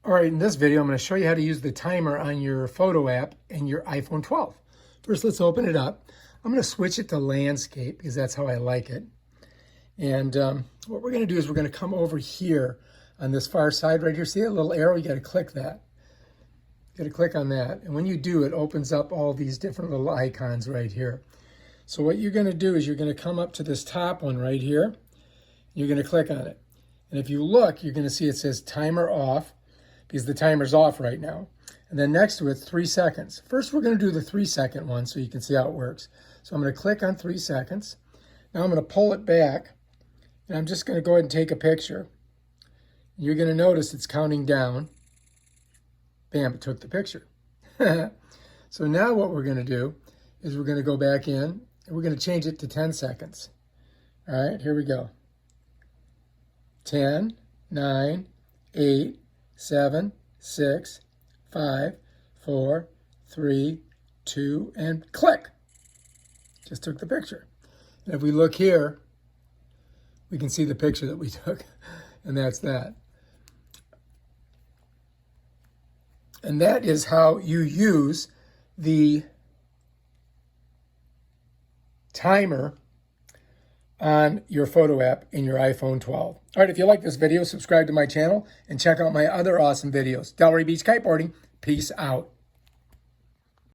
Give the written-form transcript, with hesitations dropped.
All right, in this video, I'm going to show you how to use the timer on your photo app in your iPhone 12. First, let's open it up. I'm going to switch it to landscape because that's how I like it. And what we're going to do is we're going to come over here on this far side right here. See that little arrow? You got to click that. You got to click on that. And when you do, it opens up all these different little icons right here. So what you're going to do is you're going to come up to this top one right here. You're going to click on it. And if you look, you're going to see it says timer off, because the timer's off right now. And then next to it, 3 seconds. First, we're going to do the 3-second one so you can see how it works. So I'm going to click on 3 seconds. Now I'm going to pull it back, and I'm just going to go ahead and take a picture. You're going to notice it's counting down. Bam, it took the picture. So now what we're going to do is we're going to go back in, and we're going to change it to 10 seconds. All right, here we go. 10, 9, 8, 7, 6, 5, 4, 3, 2, and click. Just took the picture. And if we look here, we can see the picture that we took, and that's that. And that is how you use the timer on your photo app in your iPhone 12. All right, if you like this video, subscribe to my channel and check out my other awesome videos. Delray Beach Kiteboarding. Peace out.